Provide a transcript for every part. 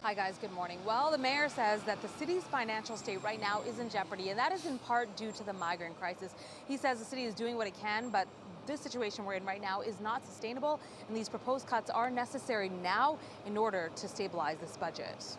Hi guys, good morning. Well, the mayor says that the city's financial state right now is in jeopardy, and that is in part due to the migrant crisis. He says the city is doing what it can, but this situation we're in right now is not sustainable, and these proposed cuts are necessary now in order to stabilize this budget.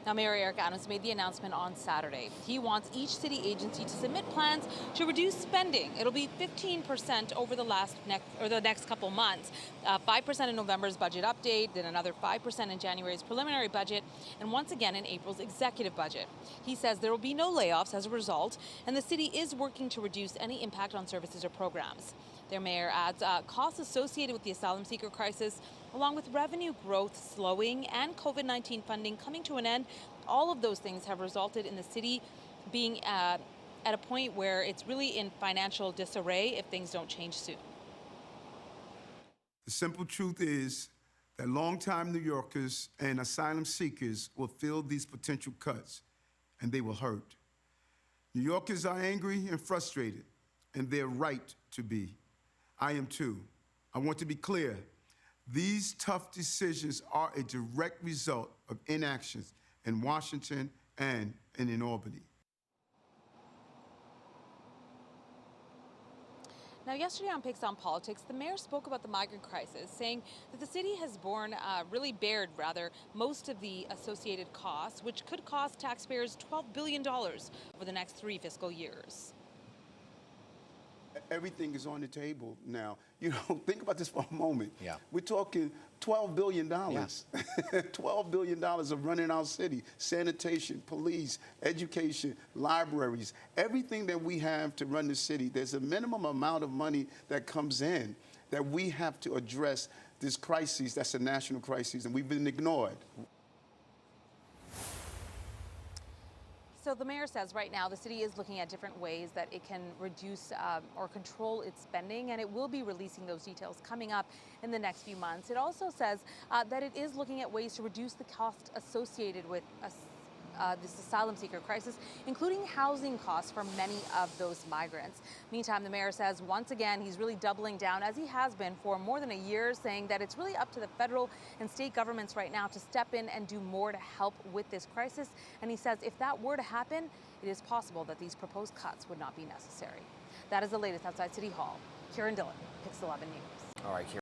Now, Mayor Eric Adams made the announcement on Saturday. He wants each city agency to submit plans to reduce spending. It'll be 15% over the next couple months. 5% in November's budget update, then another 5% in January's preliminary budget, and once again in April's executive budget. He says there will be no layoffs as a result, and the city is working to reduce any impact on services or programs. Their mayor adds costs associated with the asylum seeker crisis, along with revenue growth slowing and COVID-19 funding coming to an end. All of those things have resulted in the city being at a point where it's really in financial disarray if things don't change soon. The simple truth is that longtime New Yorkers and asylum seekers will feel these potential cuts, and they will hurt. New Yorkers are angry and frustrated, and they're right to be. I am too. I want to be clear. These tough decisions are a direct result of inactions in Washington and in Albany. Now, yesterday on Picks on Politics, the mayor spoke about the migrant crisis, saying that the city has bared most of the associated costs, which could cost taxpayers $12 billion over the next 3 fiscal years. Everything is on the table now. Think about this for a moment. Yeah. We're talking $12 billion. Yeah. $12 billion of running our city, sanitation, police, education, libraries, everything that we have to run the city. There's a minimum amount of money that comes in that we have to address this crisis. That's a national crisis, and we've been ignored. So the mayor says right now the city is looking at different ways that it can reduce or control its spending, and it will be releasing those details coming up in the next few months. It also says that it is looking at ways to reduce the cost associated with this asylum seeker crisis, including housing costs for many of those migrants. Meantime, the mayor says once again he's really doubling down, as he has been for more than a year, saying that it's really up to the federal and state governments right now to step in and do more to help with this crisis. And he says if that were to happen, it is possible that these proposed cuts would not be necessary. That is the latest outside City Hall. Kieran Dillon, Pix 11 News. All right, Kieran.